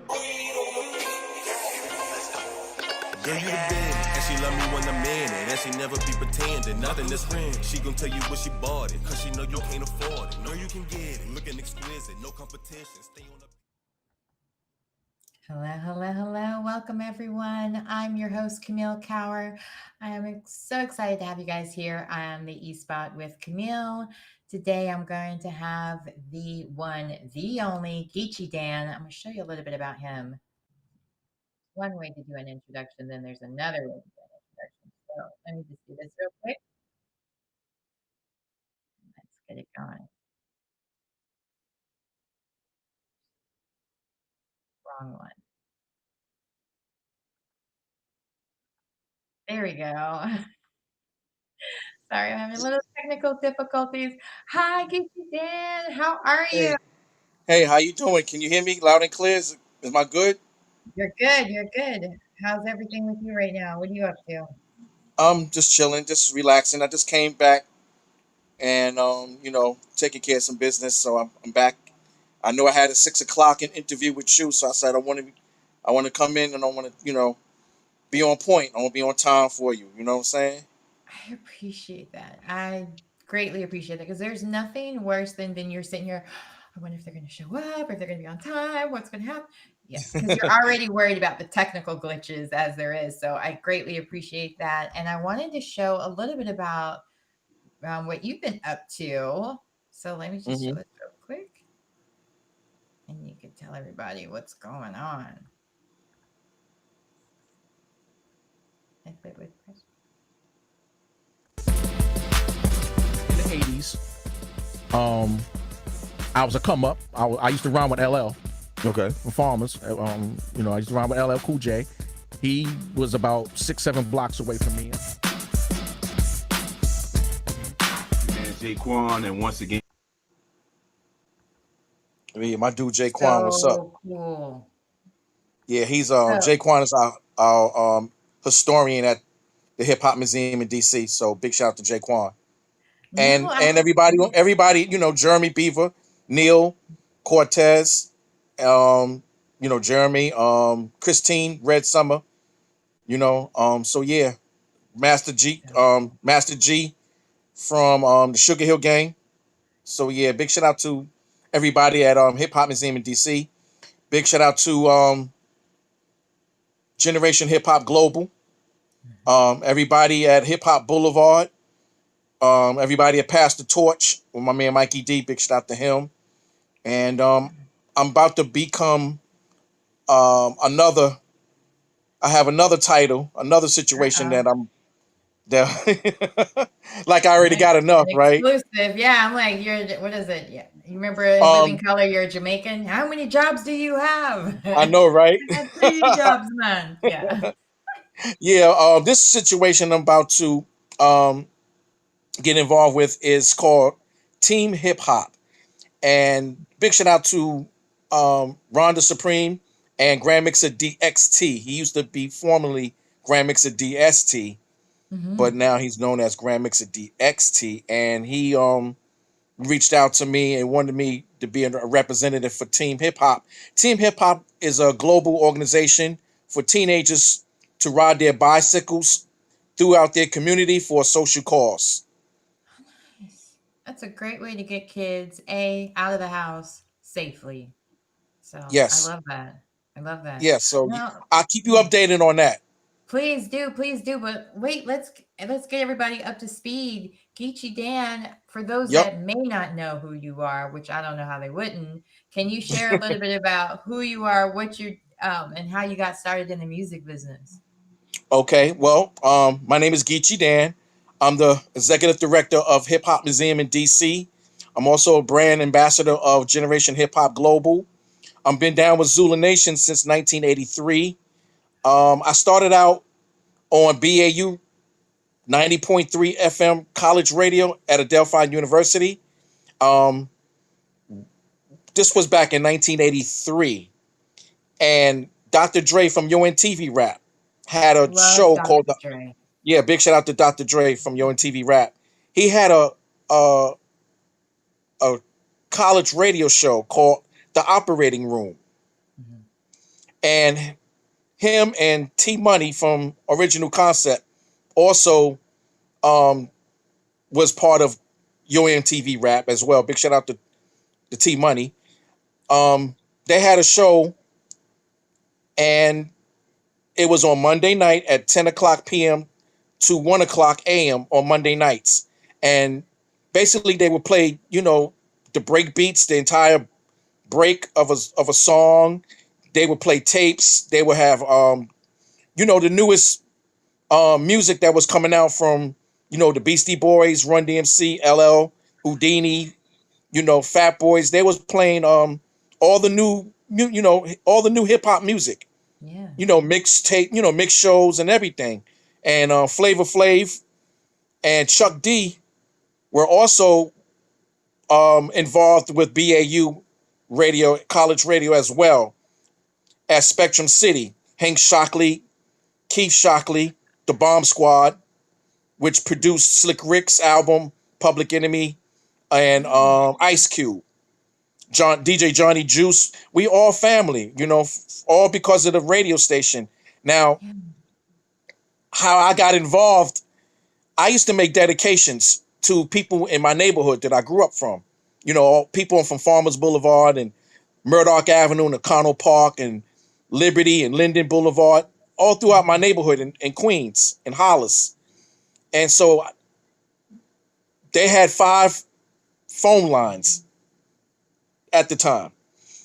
Girl, you the best, and she love me when I'm in it, and she never be pretending, nothing is real. She gon' tell you what she bought it, cause she know you can't afford it. Know you can get it, looking exquisite, no competition, stay on the... Hello, hello, hello. Welcome, everyone. I'm your host, Camille Cower. I am so excited to have you guys here on the E Spot with Camille. Today, I'm going to have the one, the only Geechi Dan. I'm going to show you a little bit about him. One way to do an introduction, then there's another way to do an introduction. So let me just do this real quick. Let's get it going. Wrong one. There we go. Sorry, I'm having a little technical difficulties. Hi, Geechi Dan. How are you? Hey, how you doing? Can you hear me loud and clear? Is my good? You're good. You're good. How's everything with you right now? What are you up to? I'm just chilling, just relaxing. I just came back and taking care of some business, so I'm back. I know I had a 6 o'clock interview with you, so I said I want to come in and I want to be on point. I want to be on time for you. You know what I'm saying? I appreciate that. I greatly appreciate that because there's nothing worse than you're sitting here. I wonder if they're going to show up, if they're going to be on time, what's going to happen. Yeah, because you're already worried about the technical glitches as there is. So I greatly appreciate that. And I wanted to show a little bit about what you've been up to. So let me just show hmm this real quick. And you can tell everybody what's going on. I played with Chris. In the 80s, I was a come up. I used to rhyme with LL. Okay. For farmers. I used to rhyme with LL Cool J. He was about 6-7 blocks away from me. Man, Jaquan, and once again, Yeah, my dude Jaquan, what's up? So cool. Yeah, he's So Jaquan is our historian at the Hip Hop Museum in DC. So big shout out to Jaquan no, and everybody, Jeremy Beaver, Neil, Cortez, Jeremy, Christine, Red Summer, so yeah, Master G from the Sugar Hill Gang. So yeah, big shout out to everybody at Hip Hop Museum in DC. Big shout out to Generation Hip Hop Global. Everybody at Hip Hop Boulevard. Everybody at Pass the Torch with my man Mikey D. Big shout out to him. And I'm about to become another. I have another title, another situation uh-oh. that like I already An got enough, right? exclusive. Yeah, I'm like, what is it? Yeah. You remember in Living Um, Color, you're Jamaican? How many jobs do you have? I I know, right? had 3 jobs, man. Yeah. Yeah, this situation I'm about to um, get involved with is called Team Hip Hop. And big shout out to Rhonda Supreme and Grand Mixer DXT. He used to be formerly Grand Mixer DST, but Hmm. now he's known as Grand Mixer DXT. And he reached out to me and wanted me to be a representative for Team Hip Hop. Team Hip Hop is a global organization for teenagers to ride their bicycles throughout their community for a social cause. Nice. That's a great way to get kids out of the house safely. So I Yes. love that. I love that. Yeah. So Now, I'll keep you yeah. updated on that. Please do, please do. But wait, let's get everybody up to speed. Geechie Dan, for those Yep. that may not know who you are, which I don't know how they wouldn't, can you share a little bit about who you are, what you and how you got started in the music business? Okay. Well, my name is Geechi Dan. I'm the executive director of Hip Hop Museum in DC. I'm also a brand ambassador of Generation Hip Hop Global. I've been down with Zulu Nation since 1983. I started out on BAU 90.3 FM college radio at Adelphia University. Um, this was back in 1983. And Dr. Dre from Yo MTV Rap had a Love show called Dr. Dre. yeah, big shout out to Dr. Dre from Yo MTV Rap. He had a a college radio show called The Operating Room. Mhm. and him and T Money from Original Concept also was part of YO MTV Rap as well. Big shout out to T Money. They had a show, and it was on Monday night at 10 o'clock p.m. to 1 o'clock a.m. on Monday nights. And basically they would play, the break beats, the entire break of a song. They would play tapes. They would have, the newest music that was coming out from, the Beastie Boys, Run DMC, LL, Houdini, Fat Boys. They was playing all the new hip hop music. Yeah. Mixtape, mix shows and everything. And Flavor Flav and Chuck D were also involved with BAU radio, college radio as well, at Spectrum City. Hank Shocklee, Keith Shocklee, the Bomb Squad, which produced Slick Rick's album Public Enemy, and Ice Cube, DJ Johnnie Juice. We all family, all because of the radio station. Now, how I got involved, I used to make dedications to people in my neighborhood that I grew up from. People from Farmers Boulevard and Murdoch Avenue and O'Connell Park and Liberty and Linden Boulevard, all throughout my neighborhood in Queens and Hollis. And so they had 5 phone lines at the time.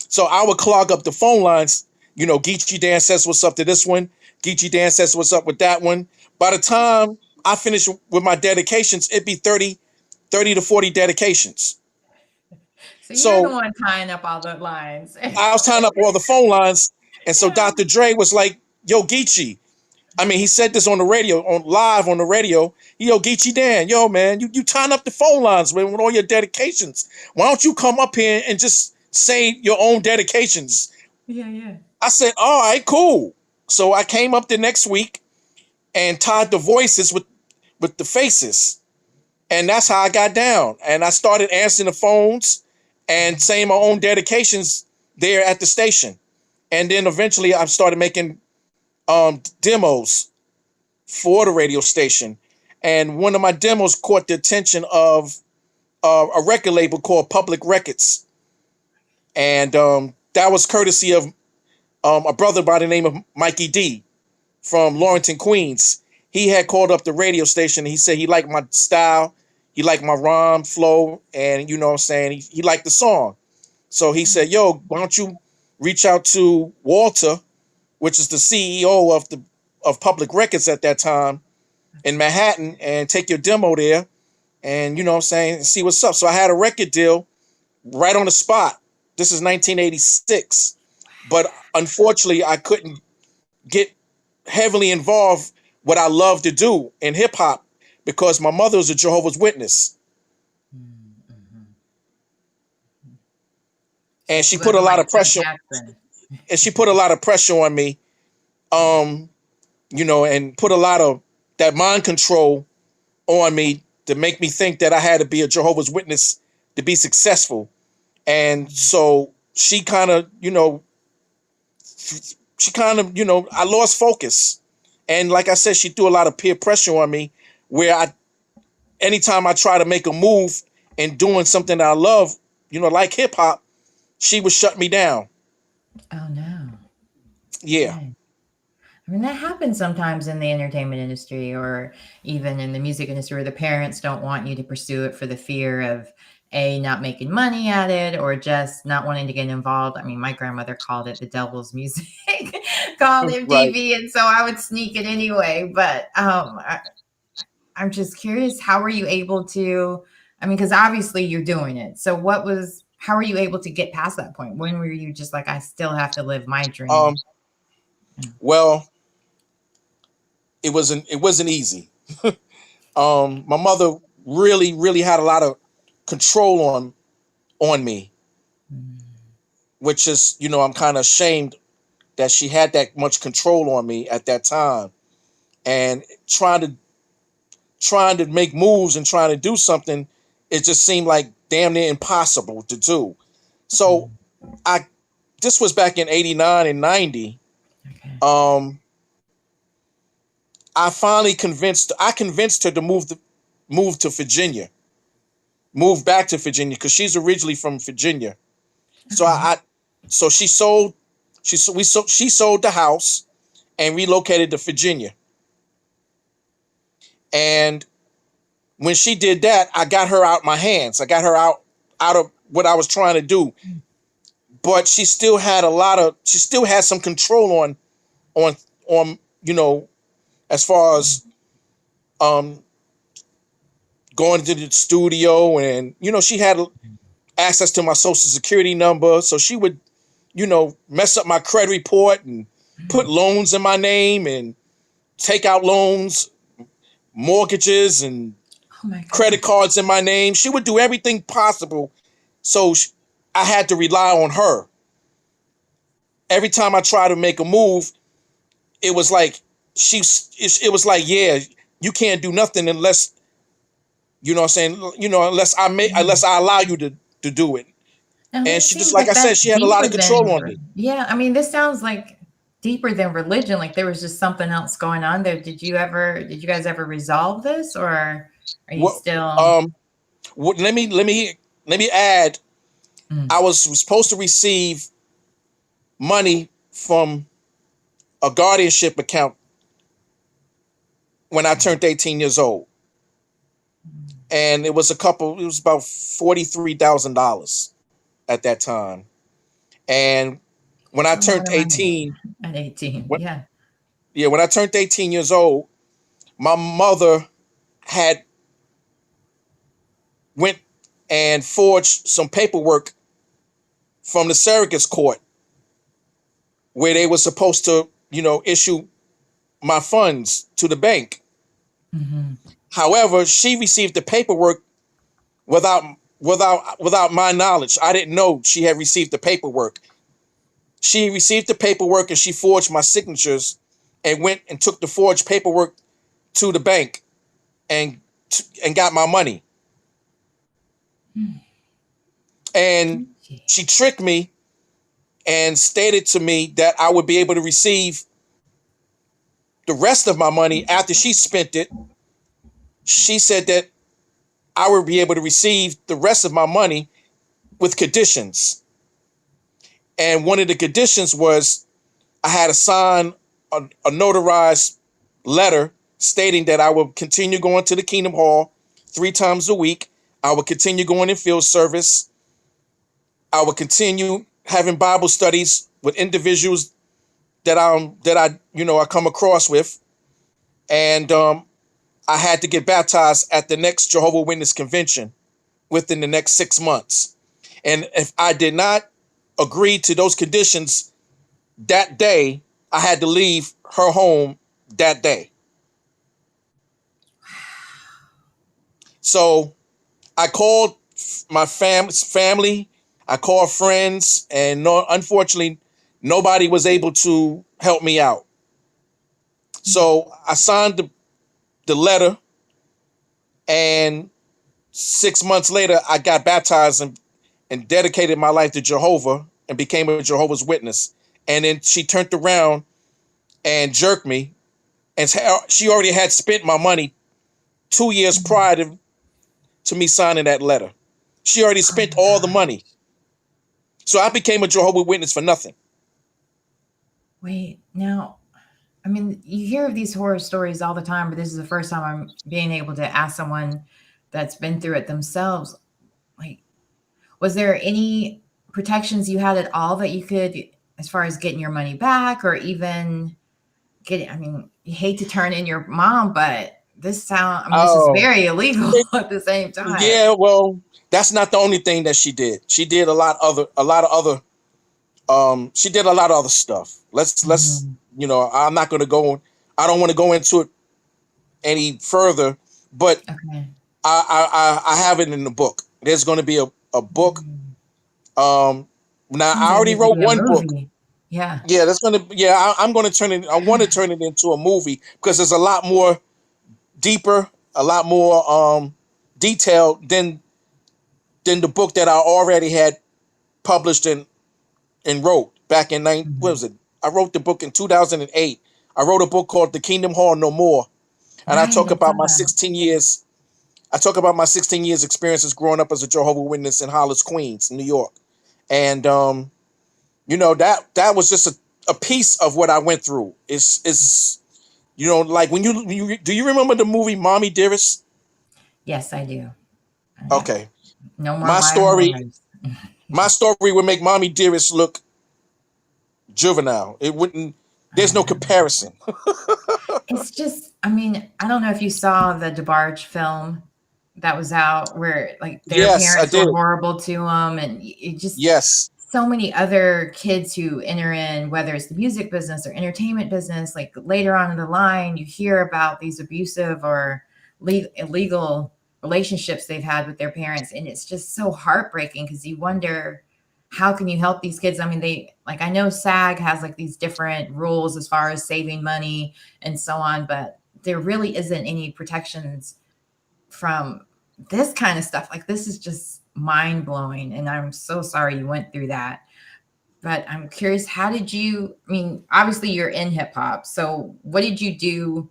So I would clog up the phone lines. Geechi Dan says what's up to this one. Geechi Dan says what's up with that one. By the time I finished with my dedications, it'd be 30 to 40 dedications. So you're the one tying up all the lines. I was tying up all the phone lines. And so Dr. Dre was like, yo, Geechi. I mean, he said this on the radio, live on the radio. Yo, Geechi Dan, yo, man, you tying up the phone lines with all your dedications. Why don't you come up here and just say your own dedications? Yeah. I said, all right, cool. So I came up the next week and tied the voices with the faces. And that's how I got down. And I started answering the phones and saying my own dedications there at the station. And then eventually I started making demos for the radio station. And one of my demos caught the attention of a record label called Public Records. And that was courtesy of a brother by the name of Mikey D from Lawrenton, Queens. He had called up the radio station. And he said he liked my style. He liked my rhyme flow. And he liked the song. So he said, yo, why don't you reach out to Walter, which is the CEO of Public Records at that time in Manhattan, and take your demo there and, see what's up. So I had a record deal right on the spot. This is 1986. But unfortunately, I couldn't get heavily involved what I love to do in hip hop because my mother was a Jehovah's Witness. And she put a lot of pressure. And she put a lot of pressure on me, and put a lot of that mind control on me to make me think that I had to be a Jehovah's Witness to be successful. And so she kind of, I lost focus. And like I said, she threw a lot of peer pressure on me where anytime I try to make a move and doing something that I love, like hip hop, she would shut me down. Oh no. Yeah. I mean, that happens sometimes in the entertainment industry or even in the music industry where the parents don't want you to pursue it for the fear of not making money at it or just not wanting to get involved. I mean, my grandmother called it the devil's music, called MTV. Right. And so I would sneak it anyway. But I'm just curious, how were you able to, because obviously you're doing it. So how were you able to get past that point? When were you just like, I still have to live my dream? Well, it wasn't easy. My mother really, really had a lot of control on me, which is, I'm kind of ashamed that she had that much control on me at that time, and trying to make moves and trying to do something, it just seemed like damn near impossible to do. So this was back in 89 and 90. Um, I convinced her to move to Virginia, move back to Virginia, because she's originally from Virginia. So so she sold the house and relocated to Virginia. And when she did that, I got her out my hands. I got her out of what I was trying to do. But she still had some control on as far as going to the studio, and she had access to my social security number, so she would mess up my credit report and put loans in my name and take out loans, mortgages, and credit cards in my name. She would do everything possible, so I had to rely on her. Every time I tried to make a move, it was like yeah, you can't do nothing unless unless I allow you to do it. And she just, like I said, she had a lot of control on me. Yeah, I mean, this sounds like deeper than religion. Like there was just something else going on there. Did you guys ever resolve this, or are you still? Let me add. I was supposed to receive money from a guardianship account when I turned 18 years old. And it was about $43,000 at that time. And when I turned 18, at 18, when I turned 18 years old, my mother went and forged some paperwork from the surrogates court where they were supposed to, issue my funds to the bank. However, she received the paperwork without my knowledge. I didn't know she had received the paperwork. She received the paperwork and she forged my signatures and went and took the forged paperwork to the bank and got my money. And she tricked me and stated to me that I would be able to receive the rest of my money after she spent it. She said that I would be able to receive the rest of my money with conditions. And one of the conditions was I had to sign a notarized letter stating that I would continue going to the Kingdom Hall 3 times a week. I would continue going in field service. I would continue having Bible studies with individuals that I come across with. And I had to get baptized at the next Jehovah's Witness convention within the next 6 months. And if I did not agree to those conditions that day, I had to leave her home that day. So I called my family, I called friends, and unfortunately, nobody was able to help me out. So I signed the letter, and 6 months later, I got baptized and dedicated my life to Jehovah and became a Jehovah's Witness. And then she turned around and jerked me, and she already had spent my money 2 years prior to me signing that letter. She already spent all the money. So I became a Jehovah's Witness for nothing. Wait, now, I mean, you hear of these horror stories all the time, but this is the first time I'm being able to ask someone that's been through it themselves. Like, was there any protections you had at all that you could, as far as getting your money back, or even I mean, you hate to turn in your mom, but this is very illegal at the same time. Yeah, well, that's not the only thing that she did. She did a lot of other stuff. Let's I'm not going to go. I don't want to go into it any further, but okay. I have it in the book. There's going to be a book. Now I already wrote one book. Yeah. Yeah, I'm going to turn it. I want to turn it into a movie because there's a lot more deeper, a lot more detailed than the book that I already had published and wrote back in I wrote the book in 2008. I wrote a book called The Kingdom Hall No More. And I Right, talk I about saw my that. 16 years. I talk about my 16 years experiences growing up as a Jehovah's Witness in Hollis, Queens, New York. And you know, that was just a piece of what I went through. It's you know, like when you do you remember the movie Mommy Dearest? Yes, I do. Yeah. Okay. No more My Myron story, Morris. my story would make Mommy Dearest look juvenile. It wouldn't, I there's no know. comparison. It's just, I mean, I don't know if you saw the DeBarge film that was out where like their Yes, I parents were did. horrible to them, and it just Yes. so many other kids who enter in, whether it's the music business or entertainment business, like later on in the line, you hear about these abusive or illegal relationships they've had with their parents. And it's just so heartbreaking because you wonder, how can you help these kids? I mean, they like, I know SAG has like these different rules as far as saving money and so on, but there really isn't any protections from this kind of stuff. Like, this is just mind blowing. And I'm so sorry you went through that. But I'm curious, how did you, I mean, obviously you're in hip hop. So what did you do?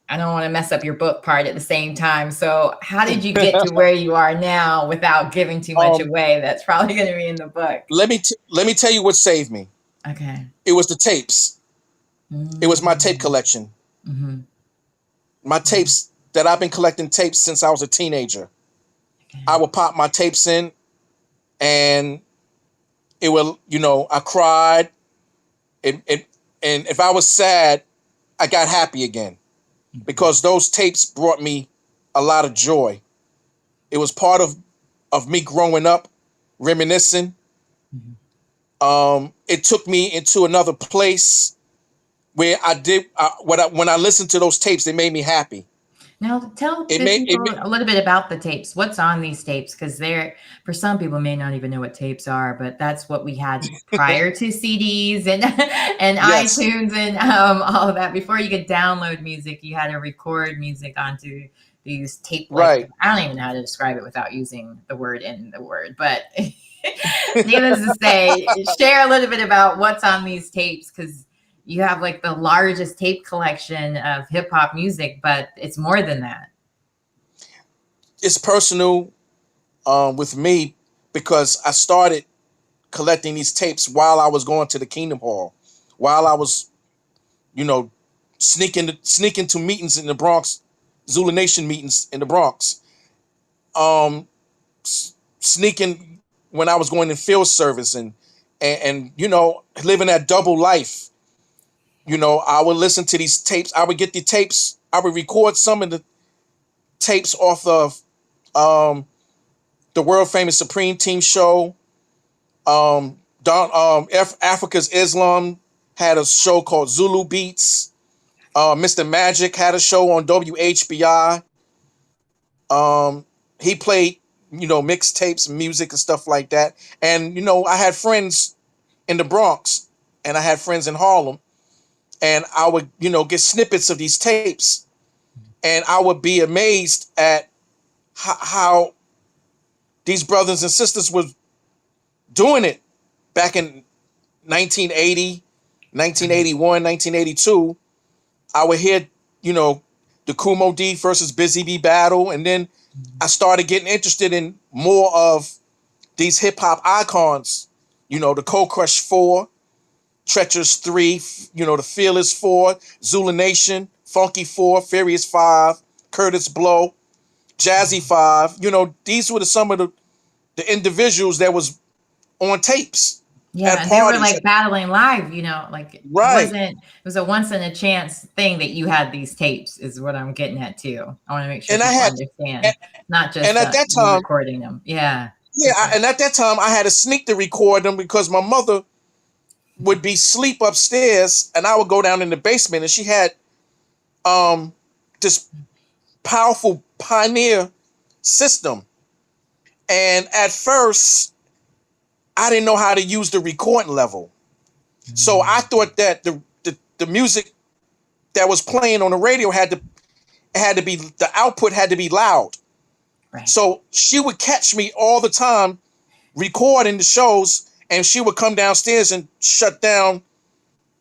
I don't want to mess up your book part at the same time. So how did you get to where you are now without giving too much away? That's probably going to be in the book. Let me tell you what saved me. Okay. It was the tapes. It was my tape collection. Mm-hmm. My tapes that I've been collecting tapes since I was a teenager. Okay. I would pop my tapes in and it will, you know, I cried. And if I was sad, I got happy again because those tapes brought me a lot of joy. It was part of me growing up, reminiscing. Mm-hmm. It took me into another place where I did when I listened to those tapes, it made me happy. Now tell the people a little bit about the tapes. What's on these tapes? Because they're, for some people may not even know what tapes are, but that's what we had prior to CDs and Yes. iTunes and all of that. Before you could download music, you had to record music onto these tape. Right. I don't even know how to describe it without using the word in the word, but needless to say, share a little bit about what's on these tapes, because you have like the largest tape collection of hip hop music, but it's more than that. It's personal with me because I started collecting these tapes while I was going to the Kingdom Hall, while I was, you know, sneaking to meetings in the Bronx, Zulu Nation meetings in the Bronx, sneaking when I was going in field service and you know, living that double life. You know, I would listen to these tapes. I would get the tapes. I would record some of the tapes off of the world famous Supreme Team show. Africa's Islam had a show called Zulu Beats. Mr. Magic had a show on WHBI. He played, you know, mixtapes, music and stuff like that. And, you know, I had friends in the Bronx and I had friends in Harlem. And I would, you know, get snippets of these tapes and I would be amazed at how these brothers and sisters were doing it back in 1980, 1981, 1982. I would hear, you know, the Kumo D versus Busy Bee battle. And then I started getting interested in more of these hip hop icons, you know, the Cold Crush 4, Treacherous 3, you know, the Fearless 4, Zulu Nation, Funky 4, Furious 5, Curtis Blow, Jazzy 5. You know, these were some of the individuals that was on tapes. Yeah, and they were like battling live, you know, like right. It was a once in a chance thing that you had these tapes, is what I'm getting at too. I want to make sure people understand, not just and at that time recording them. Yeah. And at that time I had to sneak to record them because my mother would be asleep upstairs and I would go down in the basement and she had this powerful Pioneer system. And at first I didn't know how to use the recording level. So I thought that the music that was playing on the radio had to be, the output had to be loud. Right. So she would catch me all the time recording the shows and she would come downstairs and shut down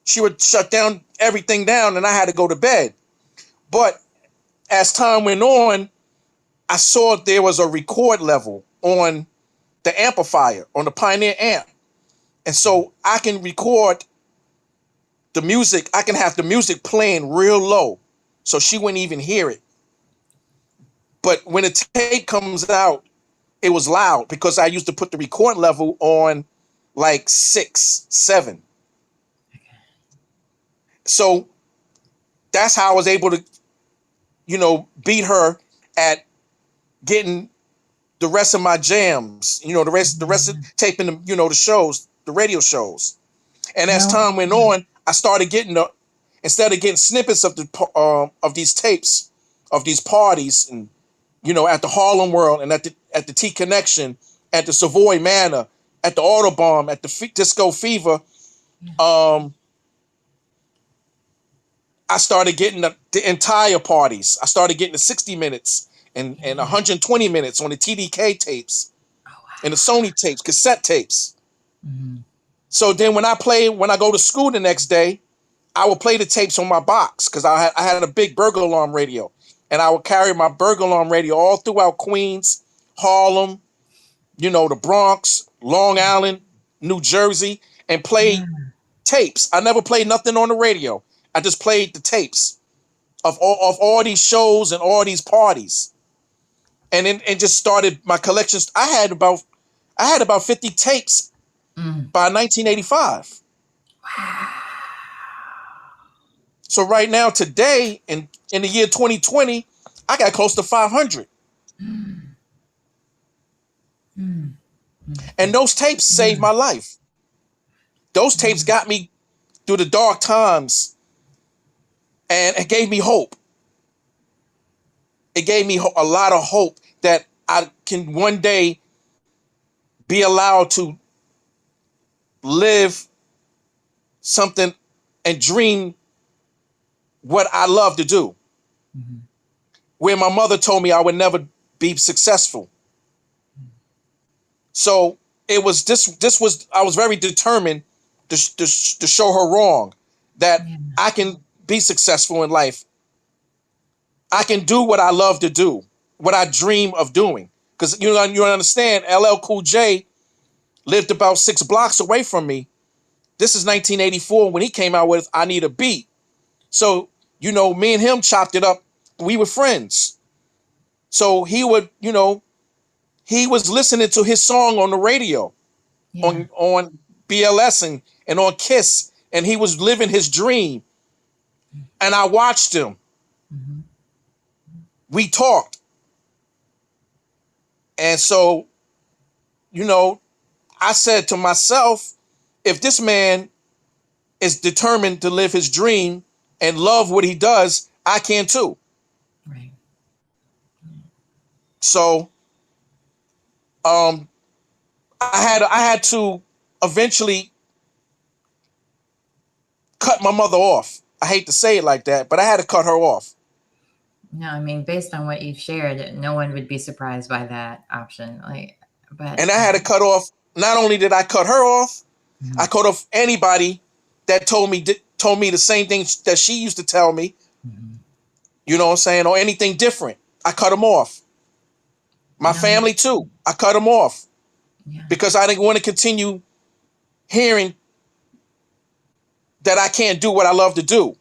she would shut down everything down, and I had to go to bed. But as time went on, I saw there was a record level on the amplifier, on the Pioneer amp. And so I can record the music. I can have the music playing real low, so she wouldn't even hear it. But when the tape comes out, it was loud because I used to put the record level on like 6, 7. So that's how I was able to, beat her at getting the rest of my jams, the rest of taping the, the shows, the radio shows. And as time went on, I started getting instead of getting snippets of these tapes of these parties, and at the Harlem World, and at the T Connection, at the Savoy Manor, at the Autobomb, at the Disco Fever, I started getting the entire parties. I started getting the 60 minutes and 120 minutes on the TDK tapes and the Sony tapes, cassette tapes. Mm-hmm. So then when I go to school the next day, I would play the tapes on my box because I had a big burglar alarm radio, and I would carry my burglar alarm radio all throughout Queens, Harlem, the Bronx, Long Island, New Jersey, and play tapes. I never played nothing on the radio. I just played the tapes of all these shows and all these parties, and just started my collections. I had about 50 tapes by 1985. Wow. So right now, today, in the year 2020, I got close to 500. And those tapes saved my life. Those tapes got me through the dark times, and it gave me hope. It gave me a lot of hope that I can one day be allowed to live something and dream what I love to do. Mm-hmm. Where my mother told me I would never be successful. So it was I was very determined to show her wrong, that I can be successful in life. I can do what I love to do, what I dream of doing. Because you understand, LL Cool J lived about 6 blocks away from me. This is 1984 when he came out with I Need a Beat. So, me and him chopped it up. We were friends. So he would, he was listening to his song on the radio, on BLS and on KISS, and he was living his dream. And I watched him. Mm-hmm. We talked. And so, I said to myself, if this man is determined to live his dream and love what he does, I can too. Right. So, I had to eventually cut my mother off. I hate to say it like that, but I had to cut her off. No, I mean, based on what you've shared, no one would be surprised by that option. And I had to cut off. Not only did I cut her off, I cut off anybody that told me the same thing that she used to tell me. Mm-hmm. You know what I'm saying? Or anything different. I cut them off. My family too. I cut them off because I didn't want to continue hearing that I can't do what I love to do.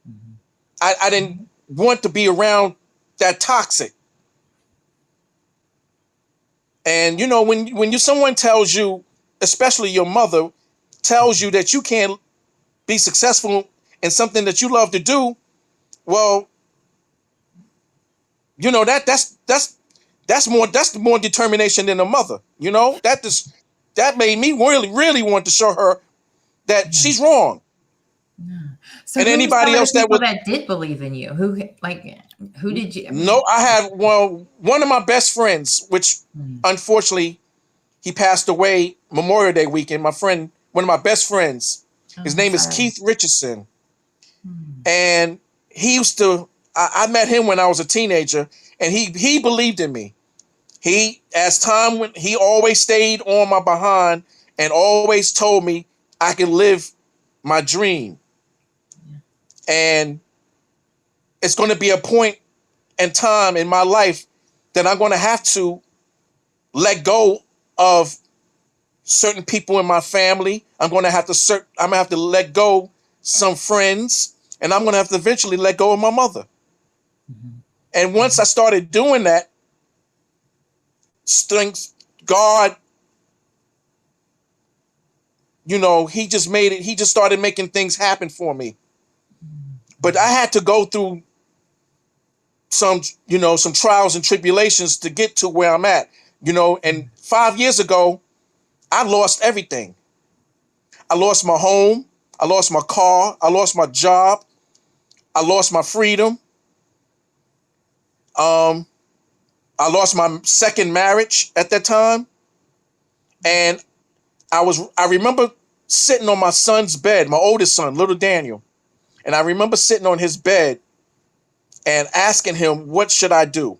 Mm-hmm. I didn't want to be around that toxic. And when someone tells you, especially your mother, tells you that you can't be successful in something that you love to do, well, that's more determination than a mother. That made me really want to show her that she's wrong. So and anybody else that did believe in you, who did you? No, I had one of my best friends, which unfortunately he passed away Memorial Day weekend. My friend, one of my best friends, his name is Keith Richardson, and he used to. I met him when I was a teenager, and he believed in me. He always stayed on my behind and always told me I could live my dream. And it's going to be a point in time in my life that I'm going to have to let go of certain people in my family. I'm going to have to let go some friends, and I'm going to have to eventually let go of my mother. And once I started doing that, God, he just started making things happen for me. But I had to go through some trials and tribulations to get to where I'm at, and 5 years ago, I lost everything. I lost my home. I lost my car. I lost my job. I lost my freedom. I lost my second marriage at that time. And I remember sitting on my son's bed, my oldest son, little Daniel. And I remember sitting on his bed and asking him, what should I do?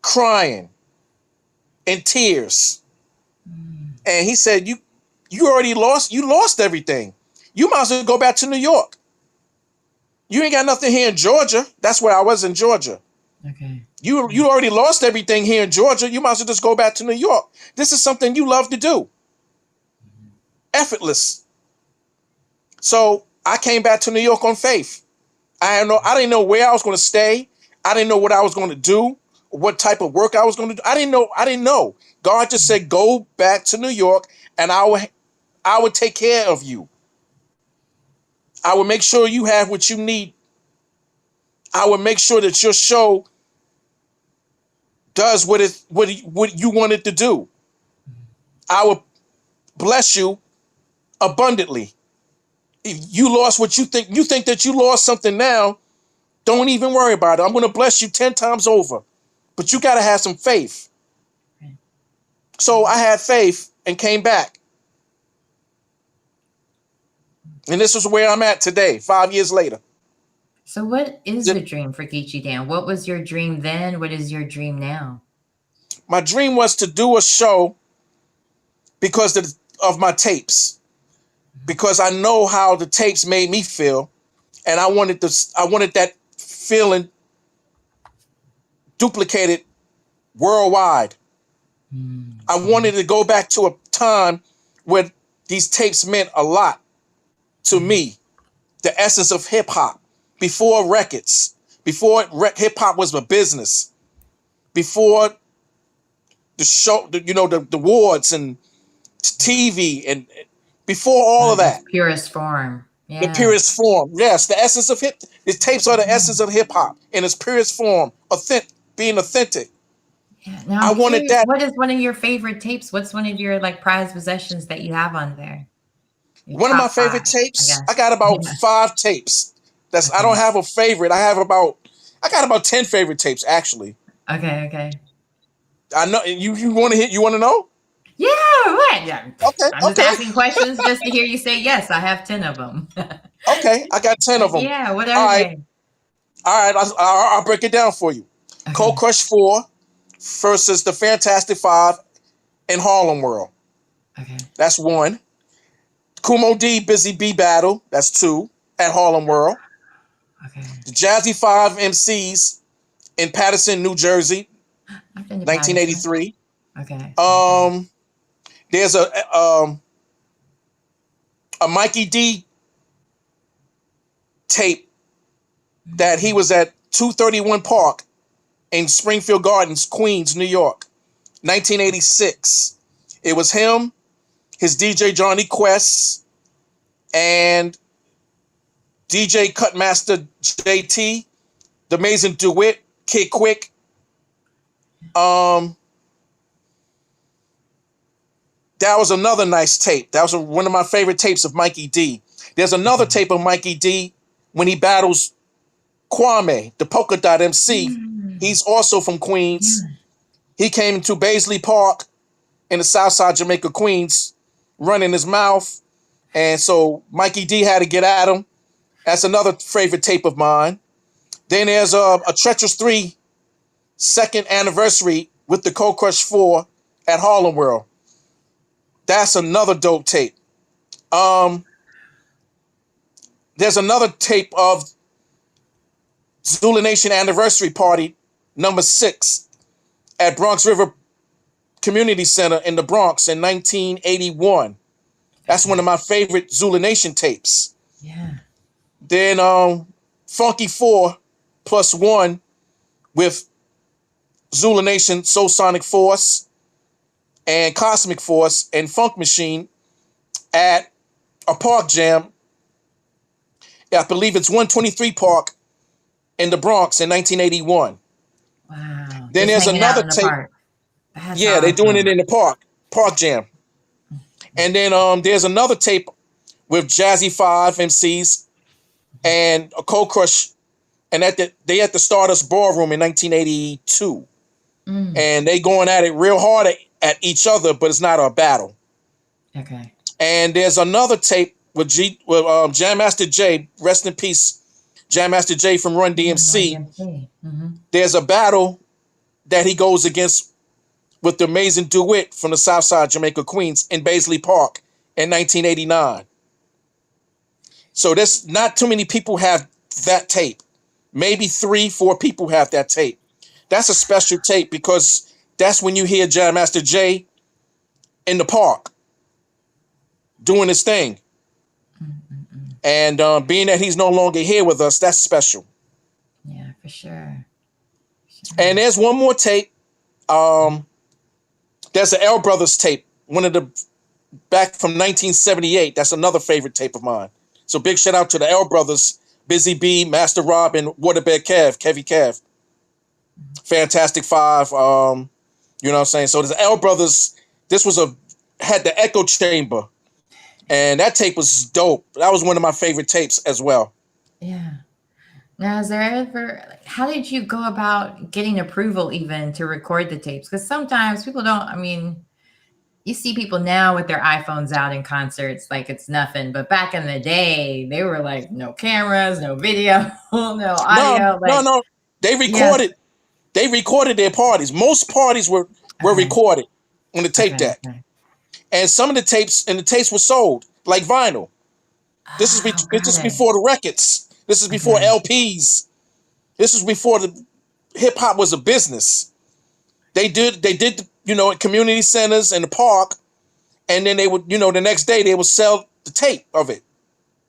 Crying in tears. And he said, you already lost everything. You might as well go back to New York. You ain't got nothing here in Georgia. That's where I was in Georgia. Okay. You already lost everything here in Georgia. You might as well just go back to New York. This is something you love to do. Effortless. So I came back to New York on faith. I didn't know where I was going to stay. I didn't know what I was going to do, what type of work I was going to do. I didn't know. God just said, go back to New York and I would take care of you. I would make sure you have what you need. I would make sure that your show does what you want it to do. I will bless you abundantly. If you lost what you think that you lost something now, don't even worry about it. I'm going to bless you 10 times over. But you got to have some faith. Right. So I had faith and came back. And this is where I'm at today, 5 years later. So what is the dream for Geechie Dan? What was your dream then? What is your dream now? My dream was to do a show because of my tapes. Because I know how the tapes made me feel. And I wanted that feeling duplicated worldwide. I wanted to go back to a time where these tapes meant a lot to me. The essence of hip hop, before records, before hip hop was a business, before the show, the awards and TV, and before all of that. Purest form. Yeah. The purest form. Yes, the essence of the tapes are the essence of hip hop in its purest form, being authentic. Yeah. Now, I wanted that. What is one of your favorite tapes? What's one of your prized possessions that you have on there? One of my favorite tapes. I got about 5 tapes. Okay. I don't have a favorite. I got about 10 favorite tapes actually. Okay. I know you want to know? Yeah, what? Yeah. Okay. I'm just asking questions just to hear you say yes. I have 10 of them. Okay, I got 10 of them. Yeah, whatever. All right, I'll break it down for you. Okay. Cold Crush 4 versus the Fantastic 5 in Harlem World. Okay. That's 1. Kumo D Busy Bee battle. That's 2 at Harlem World. Okay. The Jazzy 5 MCs in Paterson, New Jersey, 1983. Okay. There's a Mikey D tape that he was at 231 Park in Springfield Gardens, Queens, New York, 1986. It was him, his DJ Johnny Quest, and DJ Cutmaster JT, the Amazing DeWitt, Kid Quick. That was another nice tape. That was one of my favorite tapes of Mikey D. There's another tape of Mikey D when he battles Kwame, the Polka Dot MC. He's also from Queens. He came to Baisley Park in the Southside Jamaica, Queens, running his mouth. And so Mikey D had to get at him. That's another favorite tape of mine. Then there's a Treacherous 3 second anniversary with the Cold Crush 4 at Harlem World. That's another dope tape. there's another tape of Zulu Nation anniversary party number 6 at Bronx River Community Center in the Bronx in 1981. That's one of my favorite Zulu Nation tapes. Yeah. Then Funky 4+1 with Zulu Nation, Soul Sonic Force, and Cosmic Force and Funk Machine at a park jam. I believe it's 123 Park in the Bronx in 1981. Wow. Then Just there's hanging out another in the tape. park. That's Yeah, they're doing awesome. it in the park jam. And then there's another tape with Jazzy 5 MCs and a Cold Crush, and they at the Stardust Ballroom in 1982. And they going at it real hard at each other, but it's not a battle. Okay. And there's another tape with Jam Master Jay, rest in peace, Jam Master Jay from Run DMC. Mm-hmm. There's a battle that he goes against with the amazing duet from the South Side, Jamaica, Queens, in Baisley Park in 1989. So there's not too many people have that tape. Maybe 3-4 people have that tape. That's a special tape because that's when you hear Jam Master Jay in the park doing his thing. And being that he's no longer here with us, that's special. Yeah, for sure. And there's one more tape. There's the L Brothers tape, one of the back from 1978. That's another favorite tape of mine. So big shout out to the L Brothers, Busy B, Master Rob, and Waterbed Kev, Kevy Kev. Fantastic Five. You know what I'm saying? So the L Brothers, this was had the echo chamber. And that tape was dope. That was one of my favorite tapes as well. Yeah. Now, is there ever, how did you go about getting approval even to record the tapes? Because sometimes people don't, I mean, you see people now with their iPhones out in concerts like it's nothing. But back in the day, they were like, no cameras, no video, no audio. No. They recorded. Yeah. They recorded their parties. Most parties were recorded on the tape deck. Okay. And some of the tapes were sold like vinyl. This is before the records. This is before LPs. This is before the hip hop was a business. They did, at community centers and the park, and then they would, the next day they would sell the tape of it.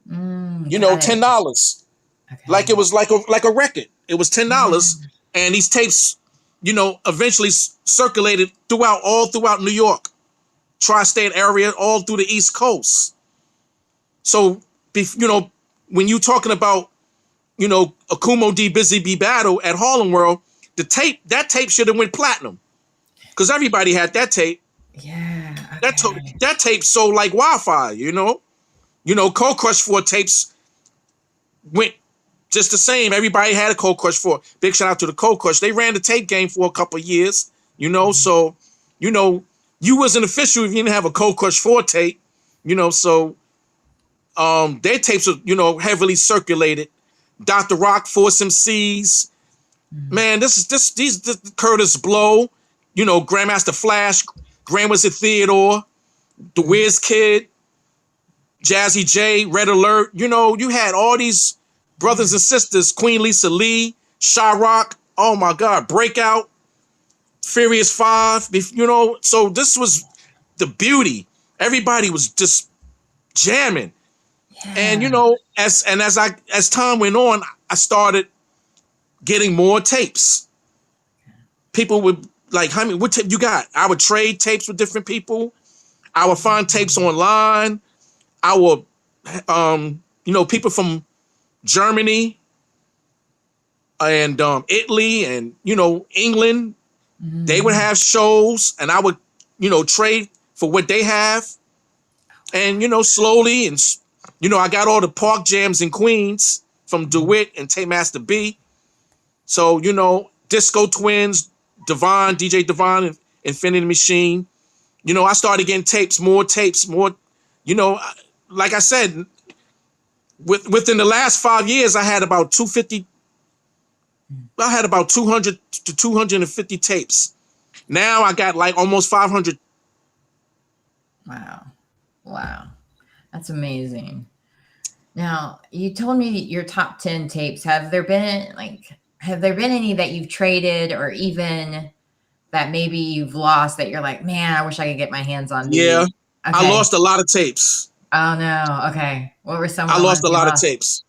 $10. Okay. Like it was like a record. It was $10, and these tapes, eventually circulated all throughout New York. Tri-State area, all through the East Coast. So, when you're talking about, Akumo D Busy Bee battle at Harlem World, that tape should have went platinum because everybody had that tape. Yeah. Okay. That tape sold like wildfire. Cold Crush 4 tapes went just the same. Everybody had a Cold Crush 4. Big shout out to the Cold Crush. They ran the tape game for a couple of years. So you wasn't official if you didn't have a Cold Crush 4 tape, so their tapes are, heavily circulated. Dr. Rock, Force MCs. Man, these Curtis Blow, Grandmaster Flash, Grand Wizard Theodore, The Wiz Kid, Jazzy J, Red Alert. You had all these brothers and sisters, Queen Lisa Lee, Shy-Rock, oh my God, Breakout, Furious 5, so this was the beauty. Everybody was just jamming. Yeah. And as time went on, I started getting more tapes. People would like, what tape you got? I would trade tapes with different people. I would find tapes online. I would people from Germany and Italy and England. They would have shows, and I would, trade for what they have. And, slowly, and, I got all the park jams in Queens from DeWitt and Master B. So, Disco Twins, DJ Devon, and Infinity Machine. I started getting more tapes, like I said, within the last 5 years, I had about 200 to 250 tapes. Now I got like almost 500. Wow. That's amazing. Now, you told me your top 10 tapes. Have there been any that you've traded or even that maybe you've lost that you're like, man, I wish I could get my hands on these? Yeah, I Okay. lost a lot of tapes. Oh no. Okay. What were some of I the lost ones a you lot of lost? tapes.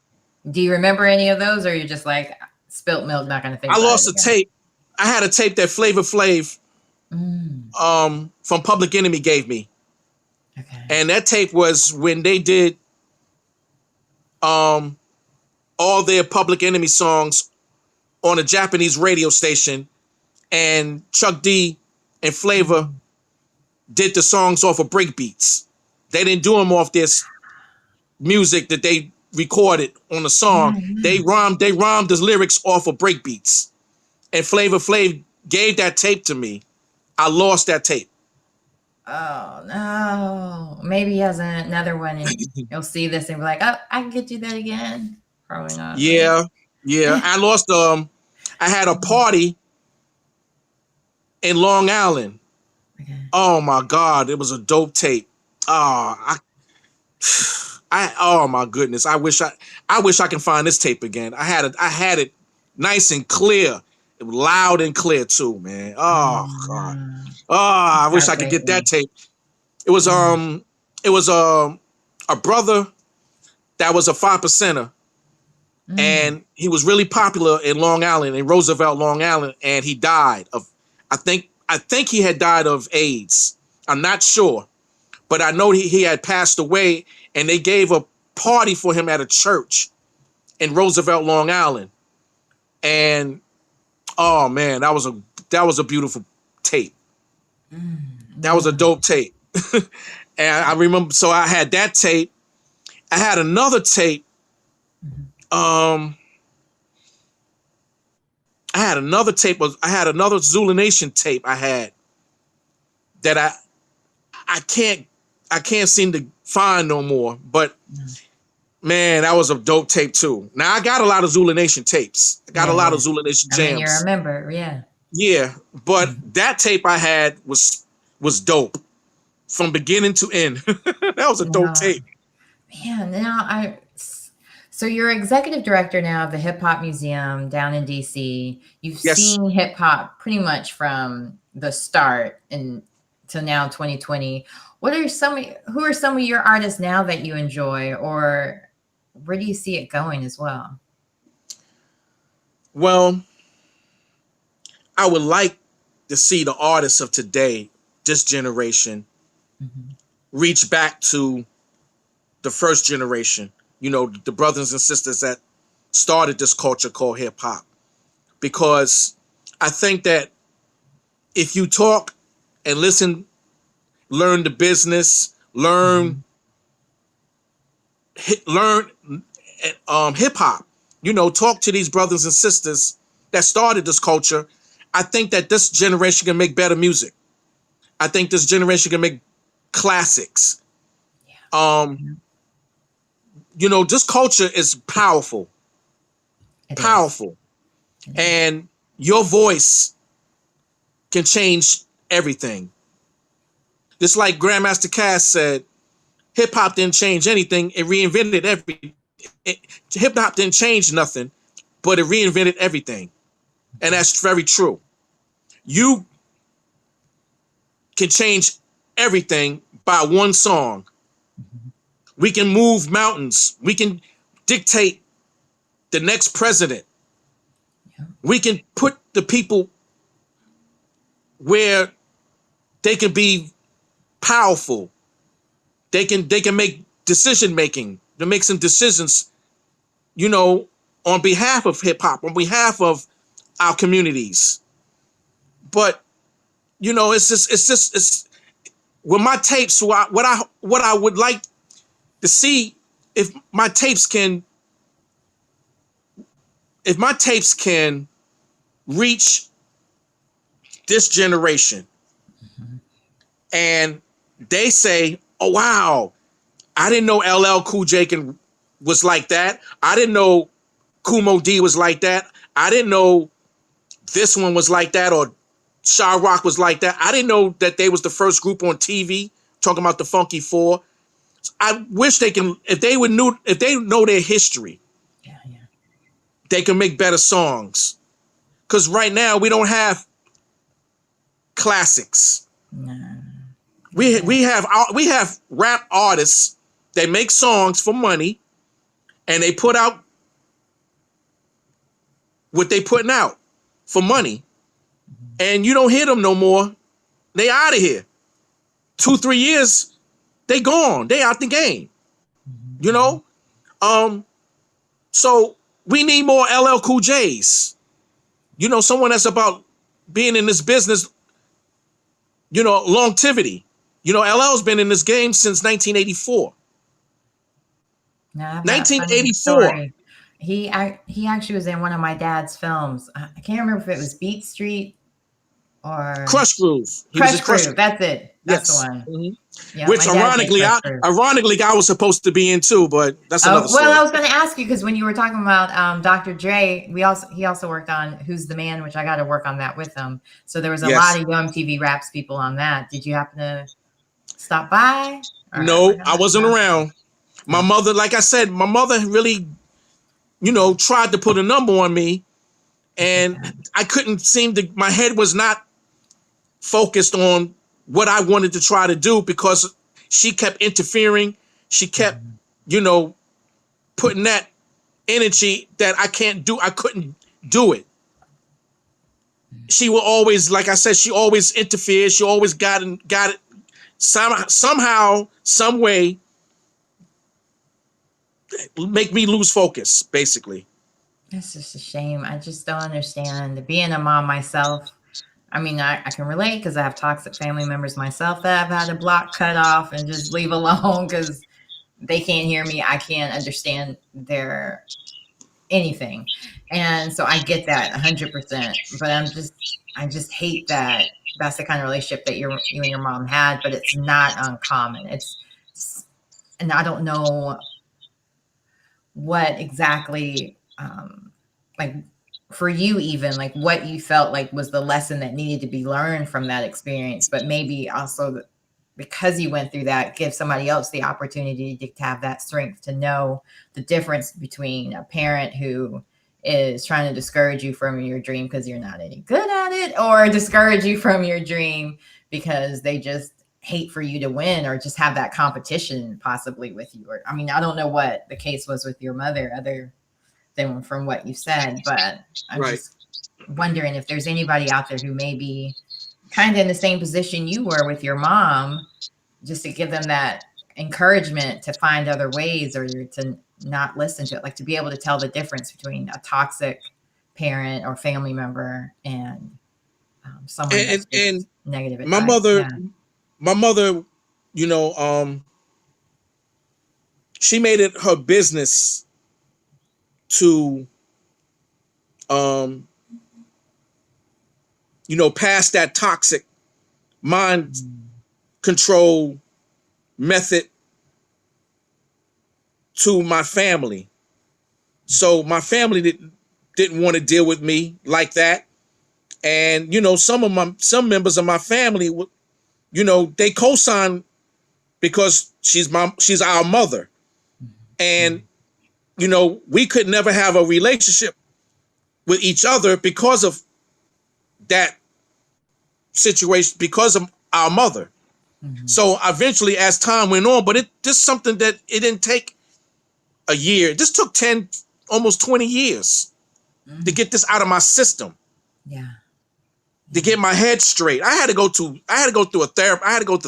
Do you remember any of those, or you're just like spilt milk, not gonna think I about lost it a again? tape. I had a tape that Flavor Flav from Public Enemy gave me. Okay. And that tape was when they did all their Public Enemy songs on a Japanese radio station, and Chucky D and Flavor did the songs off of breakbeats. They didn't do them off this music that they recorded on the song. They rhymed the lyrics off of breakbeats. And Flavor Flav gave that tape to me. I lost that tape. Oh no. Maybe he has another one and you'll see this and be like, oh, I can get you that again. Probably not. Yeah. I lost I had a party in Long Island. Okay. Oh my God, it was a dope tape. Oh my goodness. I wish I can find this tape again. I had it nice and clear. It was loud and clear too, man. Oh God. Oh, I wish I could get that tape. It was a brother that was a 5%er. And he was really popular in Long Island, in Roosevelt, Long Island, and he died of I think he had died of AIDS. I'm not sure. But I know he had passed away, and they gave a party for him at a church in Roosevelt, Long Island. And oh man, that was a beautiful tape. That was a dope tape. And I remember, so I had that tape. I had another tape. I had another ZULUNATION tape I had that I can't seem to find no more. But man, that was a dope tape too. Now I got a lot of ZULUNATION tapes. I got a lot of ZULUNATION jams. I mean, you remember, yeah. Yeah, but that tape I had was dope from beginning to end. That was a dope tape. Man, so you're executive director now of the Hip-Hop Museum down in DC. You've seen hip-hop pretty much from the start and to now 2020. Who are some of your artists now that you enjoy, or where do you see it going as well? Well, I would like to see the artists of today, this generation, reach back to the first generation, you know, the brothers and sisters that started this culture called hip hop. Because I think that if you talk and listen, learn the business, learn hip hop, you know, talk to these brothers and sisters that started this culture, I think that this generation can make better music. I think this generation can make classics. You know, this culture is powerful. And your voice can change everything. Just like Grandmaster Cass said, hip hop didn't change anything. It reinvented everything. Hip hop didn't change nothing, but it reinvented everything. And that's very true. You can change everything by one song. We can move mountains. We can dictate the next president. We can put the people where they can be powerful. They can make decision making, to make some decisions, you know, on behalf of hip hop, on behalf of our communities. But you know, it's with my tapes. What I would like to see, if my tapes can reach this generation, and they say, "Oh wow, I didn't know LL Cool J was like that. I didn't know Kumo D was like that. I didn't know this one was like that, or Shy Rock was like that. I didn't know that they was the first group on TV talking about the Funky Four. I wish they can, if they know their history, they can make better songs. Because right now we don't have classics. No. We have rap artists that make songs for money, and they put out what they putting out for money, and you don't hear them no more. They out of here. 2-3 years, they gone. They out the game. You know? So we need more LL Cool J's. You know, someone that's about being in this business, you know, longevity. You know, LL's been in this game since 1984. No, 1984. He actually was in one of my dad's films. I can't remember if it was Beat Street or Crush Groove. Crush Groove. That's it. That's Yes. the one. Mm-hmm. Yeah, Which my dad did Crush Groove. ironically, I was supposed to be in too, but that's another story. Well, I was going to ask you because when you were talking about Dr. Dre, he also worked on Who's the Man, which I got to work on that with him. So there was a lot of YO MTV RAPS people on that. Did you happen to stop by? No, I wasn't around. My mother, like I said, my mother really, you know, tried to put a number on me, and I couldn't seem to, my head was not focused on what I wanted to try to do because she kept interfering. She kept, you know, putting that energy that I couldn't do it. She will always, like I said, she always interfered. She always got it somehow, some way, make me lose focus, basically. It's just a shame. I just don't understand. Being a mom myself, I mean, I can relate because I have toxic family members myself that I've had to block, cut off, and just leave alone because they can't hear me. I can't understand their anything. And so I get that 100%. But I just hate that that's the kind of relationship that you and your mom had, but it's not uncommon. And I don't know what exactly, like for you, even like what you felt like was the lesson that needed to be learned from that experience, but maybe also because you went through that, give somebody else the opportunity to have that strength to know the difference between a parent who is trying to discourage you from your dream because you're not any good at it, or discourage you from your dream because they just hate for you to win or just have that competition possibly with you. Or, I mean, I don't know what the case was with your mother other than from what you said, but I'm just wondering if there's anybody out there who may be kind of in the same position you were with your mom, just to give them that encouragement to find other ways or to not listen to it, like to be able to tell the difference between a toxic parent or family member and someone and negative advice. My mother, you know, she made it her business to, you know, pass that toxic mind control method to my family. So my family didn't want to deal with me like that. And, you know, some members of my family, you know, they co-sign because she's our mother. And, you know, we could never have a relationship with each other because of that situation, because of our mother. So eventually, as time went on, but just something that it didn't take a year. It just took 10, almost 20 years to get this out of my system. Yeah. To get my head straight. I had to go through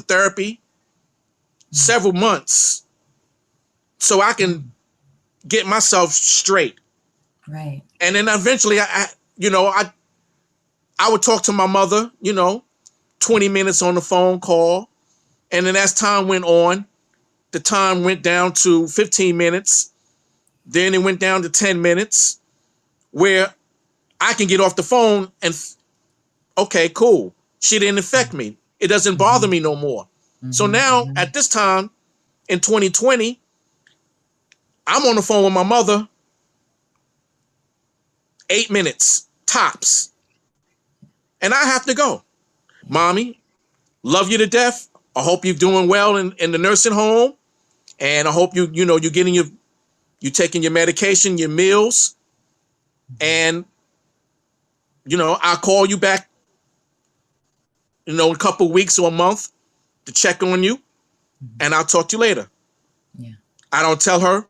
therapy several months so I can get myself straight. Right. And then eventually I would talk to my mother, you know, 20 minutes on the phone call. And then as time went on, the time went down to 15 minutes. Then it went down to 10 minutes where I can get off the phone and, okay, cool. She didn't affect me. It doesn't bother me no more. So now at this time in 2020, I'm on the phone with my mother 8 minutes tops. And I have to go. Mommy, love you to death. I hope you're doing well in the nursing home. And I hope you're getting you're taking your medication, your meals, and I'll call you back, in a couple of weeks or a month to check on you, and I'll talk to you later. Yeah. I don't tell her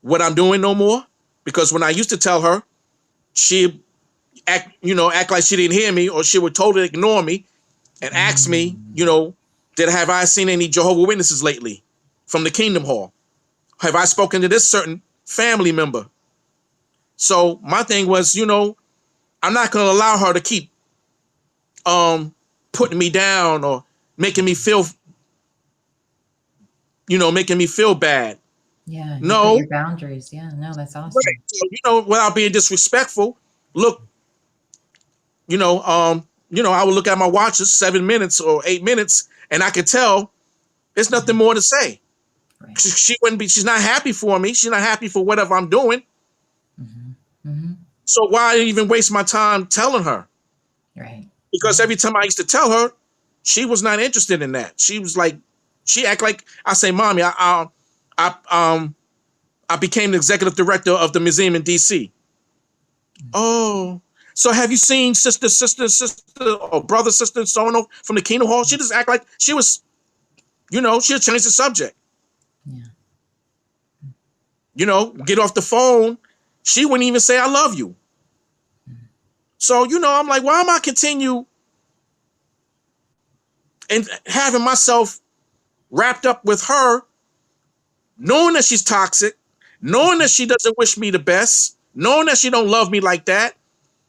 what I'm doing no more, because when I used to tell her, she act like she didn't hear me, or she would totally ignore me and ask me, have I seen any Jehovah's Witnesses lately from the Kingdom Hall? Have I spoken to this certain family member? So my thing was, I'm not going to allow her to keep putting me down or making me feel bad. Yeah. No. Your boundaries. Yeah. No, that's awesome. Right. So, without being disrespectful, look, I would look at my watch, it's 7 minutes or 8 minutes, and I could tell there's nothing more to say. Right. She's not happy for me. She's not happy for whatever I'm doing. Mm-hmm. Mm-hmm. So why even waste my time telling her? Right. Because every time I used to tell her, she was not interested in that. She was like, she act like, I say, Mommy, I became the executive director of the museum in DC. Mm-hmm. Oh, so have you seen sister, or brother, sister, so on from the Kingdom Hall? She just act like she was, she'll change the subject. Yeah. Get off the phone. She wouldn't even say, I love you. So, I'm like, why am I continue and having myself wrapped up with her, knowing that she's toxic, knowing that she doesn't wish me the best, knowing that she don't love me like that.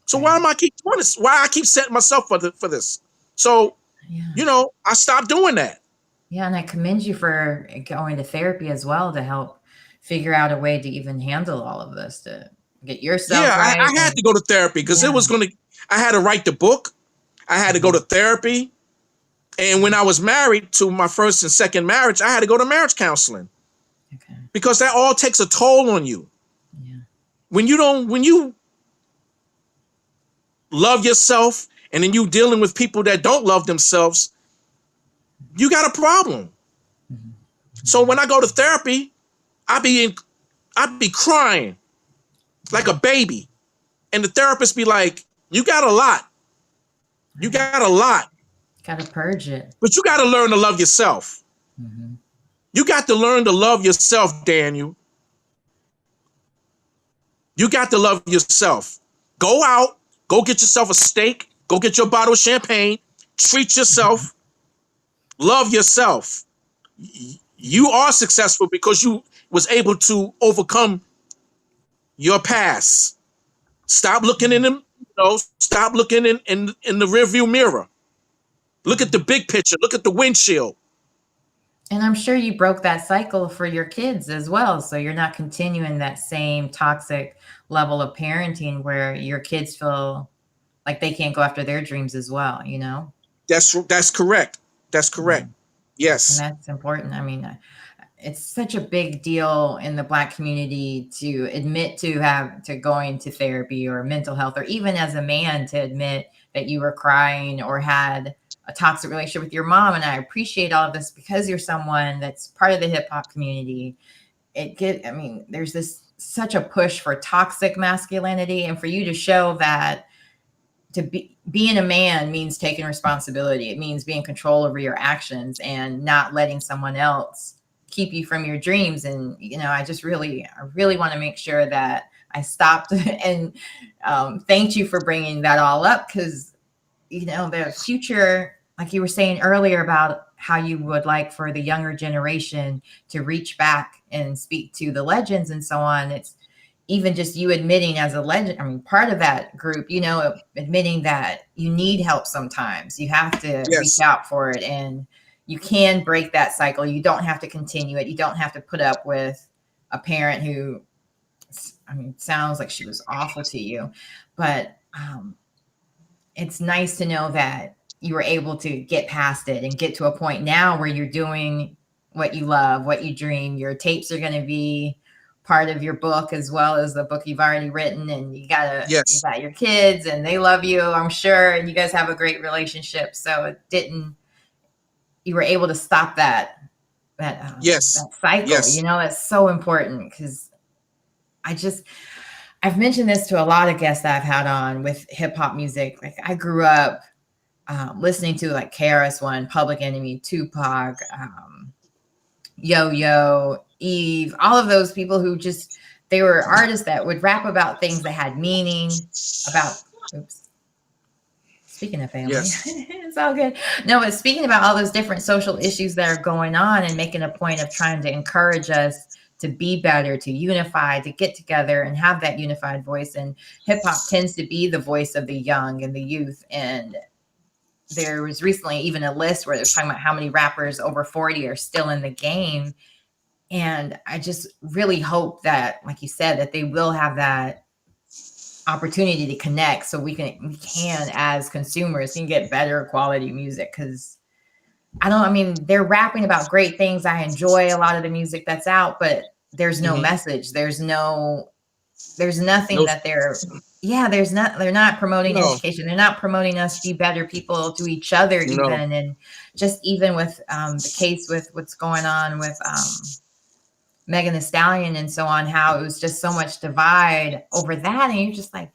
So why am I keep doing this? Why I keep setting myself for this? So, I stopped doing that. Yeah, and I commend you for going to therapy as well to help figure out a way to even handle all of this, to get yourself right. I had to go to therapy because I had to write the book. I had to go to therapy. And when I was married to my first and second marriage, I had to go to marriage counseling. Okay. Because that all takes a toll on you. Yeah. When you love yourself and then you dealing with people that don't love themselves, you got a problem. Mm-hmm. So when I go to therapy, I be crying like a baby. And the therapist be like, you got a lot. You got a lot. Got to purge it. But you got to learn to love yourself. Mm-hmm. You got to learn to love yourself, Daniel. You got to love yourself. Go out, go get yourself a steak, go get your bottle of champagne, treat yourself, love yourself. You are successful because you was able to overcome your past. Stop looking in them, stop looking in the rearview mirror. Look at the big picture. Look at the windshield. And I'm sure you broke that cycle for your kids as well. So you're not continuing that same toxic level of parenting where your kids feel like they can't go after their dreams as well, That's correct. That's correct. Yes. And that's important. I mean, it's such a big deal in the Black community to admit to going to therapy or mental health, or even as a man to admit that you were crying or had a toxic relationship with your mom. And I appreciate all of this because you're someone that's part of the hip hop community. There's such a push for toxic masculinity, and for you to show that being a man means taking responsibility. It means being in control over your actions and not letting someone else keep you from your dreams. And, I really want to make sure that I stopped and thanked you for bringing that all up, because the future, like you were saying earlier about how you would like for the younger generation to reach back and speak to the legends and so on. It's even just you admitting as a legend, part of that group, admitting that you need help sometimes. You have to reach out for it, and you can break that cycle. You don't have to continue it. You don't have to put up with a parent who, sounds like she was awful to you, but it's nice to know that you were able to get past it and get to a point now where you're doing what you love, what you dream. Your tapes are going to be part of your book as well as the book you've already written, and you got your kids and they love you, I'm sure, and you guys have a great relationship. So you were able to stop that Yes. that cycle. Yes. You know, it's so important because I've mentioned this to a lot of guests that I've had on with hip hop music. Like I grew up listening to like KRS-One, Public Enemy, Tupac, Yo-Yo, Eve, all of those people who just, they were artists that would rap about things that had meaning, about, oops, speaking of family, Yes. it's all good. No, but speaking about all those different social issues that are going on and making a point of trying to encourage us to be better, to unify, to get together and have that unified voice. And hip hop tends to be the voice of the young and the youth. And there was recently even a list where they're talking about how many rappers over 40 are still in the game. And I just really hope that, like you said, that they will have that opportunity to connect so we can as consumers can get better quality music. Because they're rapping about great things. I enjoy a lot of the music that's out, but there's no message. There's nothing that they're not promoting education. They're not promoting us to be better people to each other even. And just even with the case with what's going on with Megan Thee Stallion and so on, how it was just so much divide over that. And you're just like,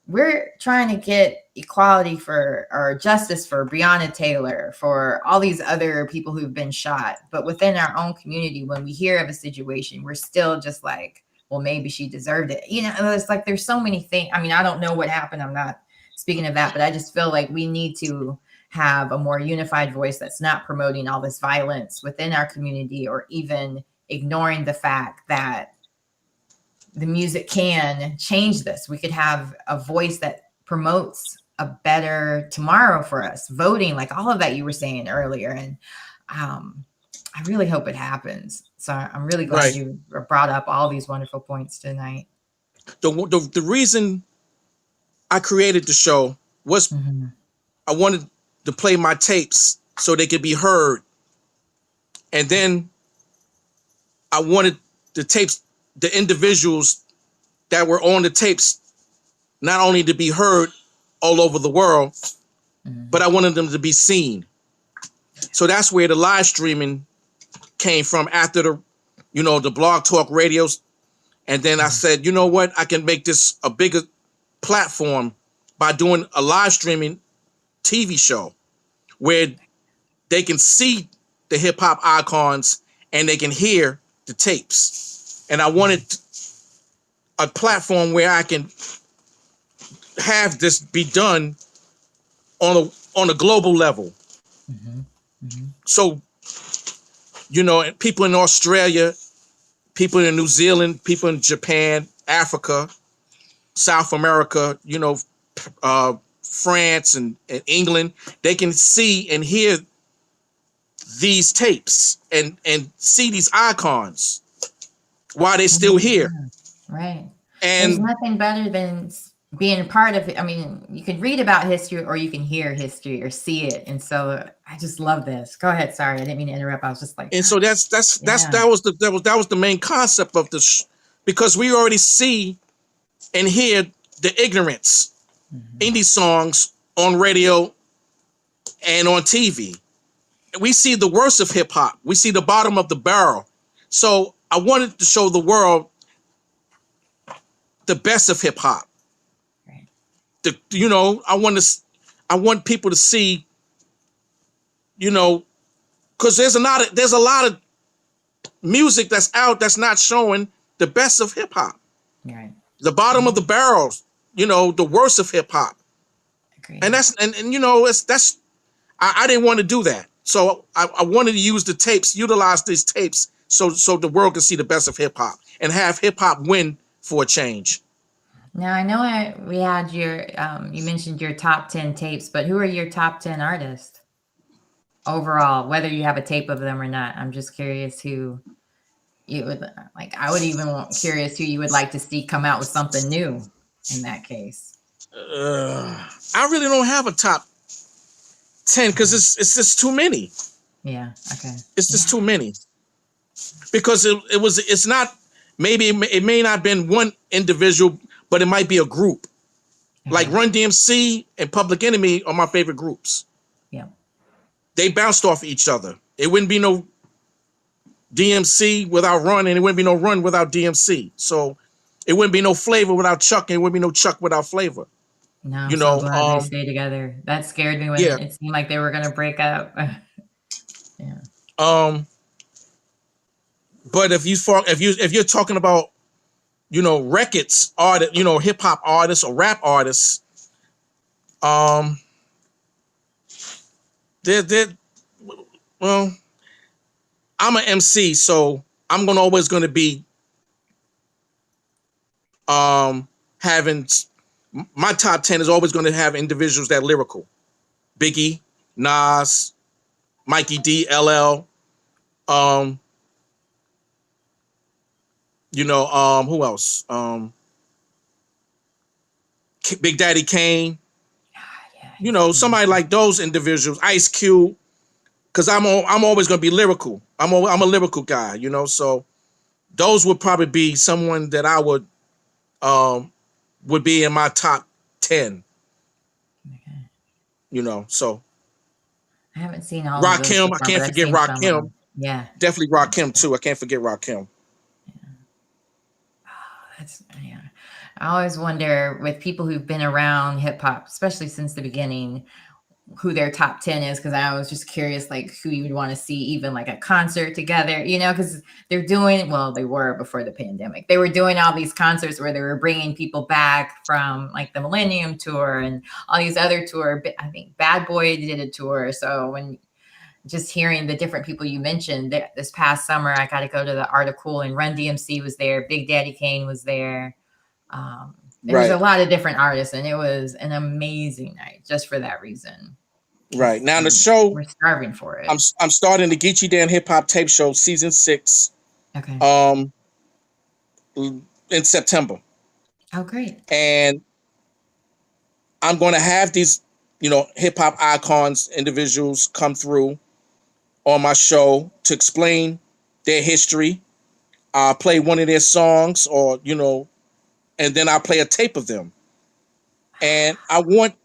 we're trying to get equality or justice for Breonna Taylor, for all these other people who've been shot. But within our own community, when we hear of a situation, we're still just like, well, maybe she deserved it. You know, it's like, there's so many things. I mean, I don't know what happened. I'm not speaking of that, but I just feel like we need to have a more unified voice that's not promoting all this violence within our community, or even ignoring the fact that the music can change this. We could have a voice that promotes a better tomorrow for us, voting, like all of that you were saying earlier. And I really hope it happens. So I'm really glad you brought up all these wonderful points tonight. The reason I created the show was I wanted to play my tapes so they could be heard. And then I wanted the tapes, the individuals that were on the tapes, not only to be heard all over the world, but I wanted them to be seen. So that's where the live streaming came from after the blog talk radios. And then I said, you know what? I can make this a bigger platform by doing a live streaming TV show where they can see the hip hop icons and they can hear the tapes. And I wanted a platform where I can have this be done on a global level. So, people in Australia, people in New Zealand, people in Japan, Africa, South America, France and England, they can see and hear these tapes and see these icons while they're still here. Right. And there's nothing better than being a part of it. I mean, you can read about history or you can hear history or see it. And so I just love this. Go ahead. Sorry, I didn't mean to interrupt. I was just like, and so that was the main concept of this, because we already see and hear the ignorance in these songs on radio and on TV. We see the worst of hip hop. We see the bottom of the barrel. So I wanted to show the world the best of hip hop. right. I want people to see, because there's a lot of music that's out that's not showing the best of hip hop. Right. The bottom of the barrels, the worst of hip hop. And that's I didn't want to do that. So I wanted to use the tapes, utilize these tapes so the world can see the best of hip hop and have hip hop win for a change. Now I know we had your you mentioned your top 10 tapes, but who are your top 10 artists overall, whether you have a tape of them or not? I'm just curious who you would like. I would even curious who you would like to see come out with something new in that case. I really don't have a top 10 because it's just too many. Yeah. Okay. It's just too many, because it's not, maybe it may not have been one individual, but it might be a group. Okay. Like Run DMC and Public Enemy are my favorite groups. Yeah. They bounced off each other. It wouldn't be no DMC without Run, and it wouldn't be no Run without DMC. So it wouldn't be no Flavor without Chuck, and it wouldn't be no Chuck without Flavor. No, I'm You so know, glad they stay together. That scared me when yeah. it seemed like they were gonna break up. Yeah. But if you're talking about, you know, records artists, you know, hip hop artists or rap artists, well, I'm an MC, so I'm always gonna be having my top 10 is always gonna have individuals that lyrical. Biggie, Nas, Mikey D, LL, you know, who else? Big Daddy Kane. Yeah, You know, somebody like those individuals, Ice Cube, because I'm always gonna be lyrical. I'm a lyrical guy, you know. So those would probably be someone that I would be in my top 10. Okay. You know, so I haven't seen all of those Rakim, before, I can't but I've forget seen some of Rakim. them. Yeah. Definitely Rakim too. I can't forget Rakim. Yeah. I always wonder with people who've been around hip hop, especially since the beginning, who their top 10 is, because I was just curious, like who you would want to see even like a concert together, you know, because they were before the pandemic. They were doing all these concerts where they were bringing people back from like the Millennium Tour and all these other tours. I think Bad Boy did a tour. So when just hearing the different people you mentioned this past summer, I got to go to the article, and Run DMC was there. Big Daddy Kane was there. There was a lot of different artists, and it was an amazing night just for that reason. Right. Now the show, we're starving for it. I'm starting the Geechie Dan Hip Hop Tape Show season 6. Okay. In September. Oh, great. And I'm going to have these, you know, hip hop icons, individuals come through on my show to explain their history. I'll play one of their songs, or, you know, and then I'll play a tape of them. And I want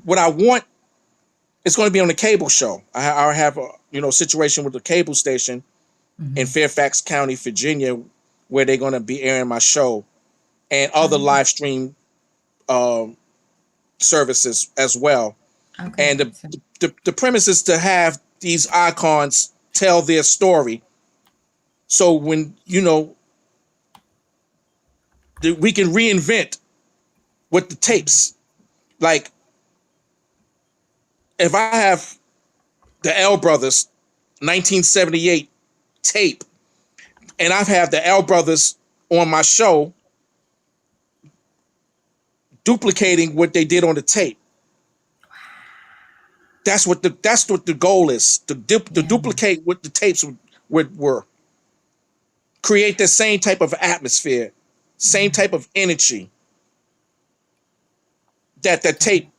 what I want. It's going to be on the cable show. I have a, you know, situation with the cable station in Fairfax County, Virginia, where they're going to be airing my show and other live stream services as well. Okay. And the premise is to have these icons tell their story. So when, you know, we can reinvent with the tapes. Like, if I have the L Brothers 1978 tape, and I've had the L Brothers on my show duplicating what they did on the tape. That's what the goal is, to duplicate what the tapes were. Create the same type of atmosphere, same type of energy that the tape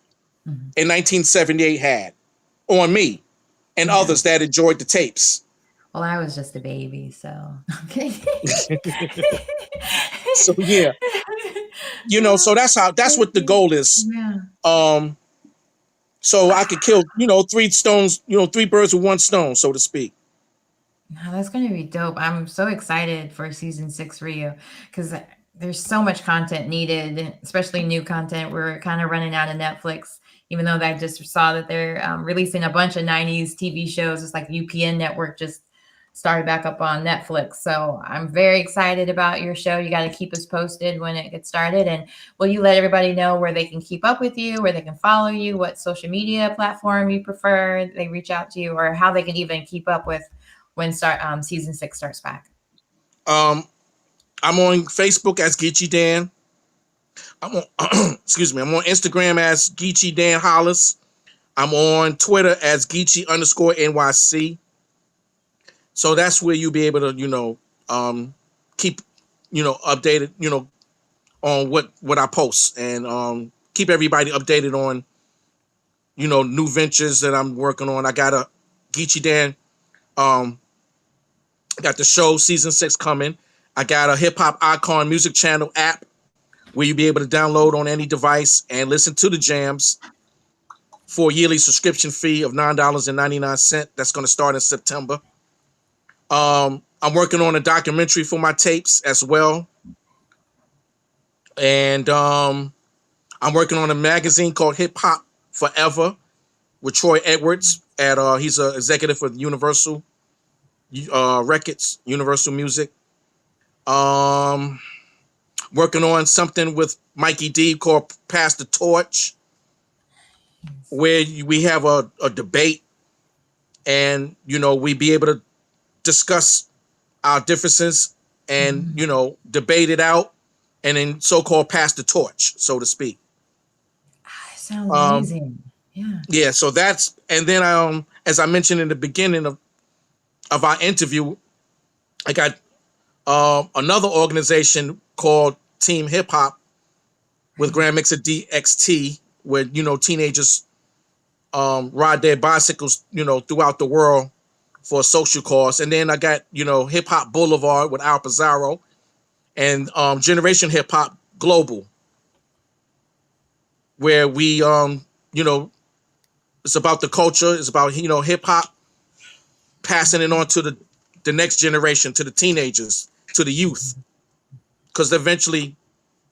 in 1978 had on me and others that enjoyed the tapes. Well, I was just a baby, so okay. So yeah, you know, so that's what the goal is. Yeah. So I could kill, you know, three birds with one stone, so to speak. No, that's going to be dope. I'm so excited for season 6 for you, because there's so much content needed, especially new content. We're kind of running out of Netflix, even though I just saw that they're releasing a bunch of 90s TV shows. It's like UPN Network just started back up on Netflix. So I'm very excited about your show. You got to keep us posted when it gets started. And will you let everybody know where they can keep up with you, where they can follow you, what social media platform you prefer, they reach out to you, or how they can even keep up with when season 6 starts back? I'm on Facebook as Geechi Dan. I'm on excuse me, I'm on Instagram as Geechi Dan Hollis. I'm on Twitter as Geechie_NYC. So that's where you'll be able to, you know, keep, you know, updated, you know, on what I post, and keep everybody updated on, you know, new ventures that I'm working on. I got a Geechi Dan, got the show season 6 coming. I got a Hip Hop Icon music channel app where you'll be able to download on any device and listen to the jams for a yearly subscription fee of $9.99. That's going to start in September. I'm working on a documentary for my tapes as well. And I'm working on a magazine called Hip-Hop Forever with Troy Edwards. He's an executive for Universal Records, Universal Music. Working on something with Mikey D called Pass the Torch, where we have a debate and, we be able to discuss our differences and, debate it out and then so-called pass the torch, so to speak. Sounds amazing. Yeah. Yeah. So that's, and then, as I mentioned in the beginning of our interview, I got another organization called Team Hip Hop with Grand Mixer DXT, where, teenagers ride their bicycles, throughout the world for a social cause. And then I got, Hip Hop Boulevard with Al Pizarro and Generation Hip Hop Global, where we, it's about the culture. It's about, hip hop, passing it on to the next generation, to the teenagers, to the youth. Because eventually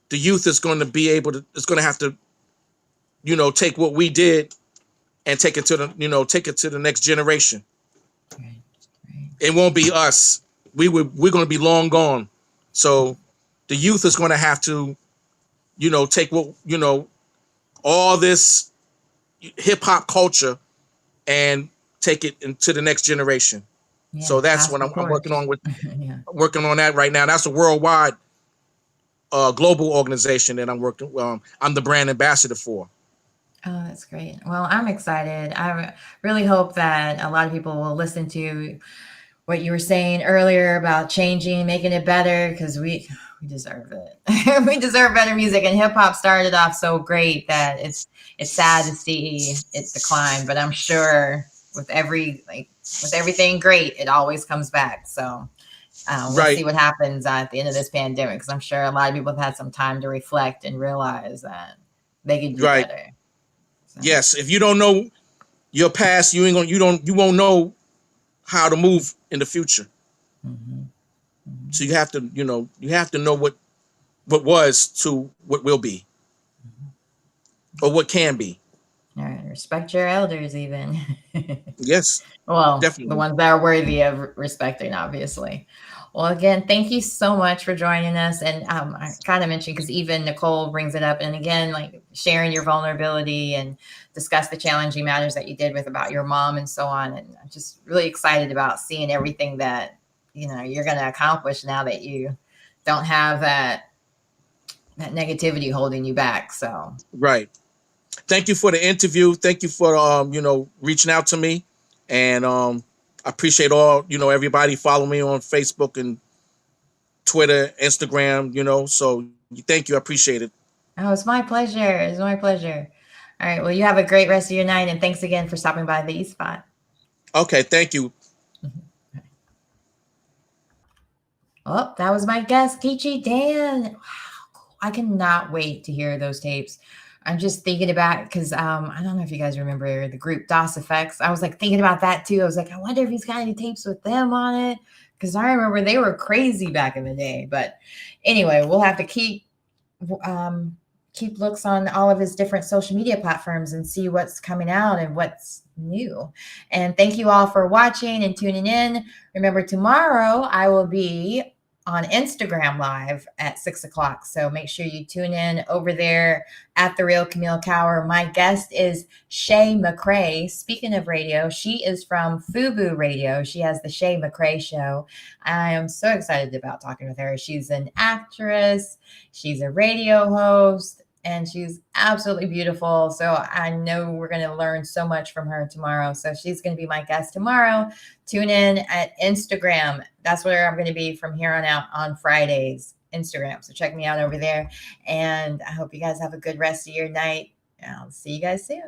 the youth is going to be able to, it's going to have to, take what we did and take it to the next generation. Right. It won't be us. We're going to be long gone. So the youth is going to have to, take what, all this hip hop culture and take it into the next generation. Yeah, so that's what I'm working on with, yeah. working on that right now. That's a worldwide global organization that I'm working. I'm the brand ambassador for. Oh, that's great. Well, I'm excited. I really hope that a lot of people will listen to what you were saying earlier about changing, making it better, because we deserve it. We deserve better music, and hip hop started off so great that it's sad to see it decline. But I'm sure with everything great, it always comes back. So we'll see what happens at the end of this pandemic, because I'm sure a lot of people have had some time to reflect and realize that they could do better. So. Yes, if you don't know your past, you won't know how to move in the future. Mm-hmm. Mm-hmm. So you have to know what was to what will be, or what can be. All right, respect your elders, even. Yes. Well, definitely. The ones that are worthy of respecting, obviously. Well, again, thank you so much for joining us. And I kind of mentioned, because even Nicole brings it up, and again, like sharing your vulnerability and discuss the challenging matters that you did with about your mom and so on. And I'm just really excited about seeing everything that you're going to accomplish now that you don't have that negativity holding you back. So right. Thank you for the interview. Thank you for reaching out to me, and I appreciate all everybody following me on Facebook and Twitter, Instagram. So thank you. I appreciate it. Oh, it's my pleasure. It's my pleasure. All right. Well, you have a great rest of your night, and thanks again for stopping by the East Spot. Okay. Thank you. Oh, that was my guest, Geechi Dan. Wow, cool. I cannot wait to hear those tapes. I'm just thinking about, because I don't know if you guys remember the group DOS Effects. I was like thinking about that too. I was like, I wonder if he's got any tapes with them on it, because I remember they were crazy back in the day. But anyway, we'll have to keep looks on all of his different social media platforms and see what's coming out and what's new. And thank you all for watching and tuning in. Remember, tomorrow I will be on Instagram Live at 6 o'clock. So make sure you tune in over there at The Real Camille Cower. My guest is Shay McCrae. Speaking of radio, she is from FUBU Radio. She has the Shay McCrae Show. I am so excited about talking with her. She's an actress. She's a radio host. And she's absolutely beautiful. So I know we're going to learn so much from her tomorrow. So she's going to be my guest tomorrow. Tune in at Instagram. That's where I'm going to be from here on out on Fridays, Instagram. So check me out over there. And I hope you guys have a good rest of your night. I'll see you guys soon.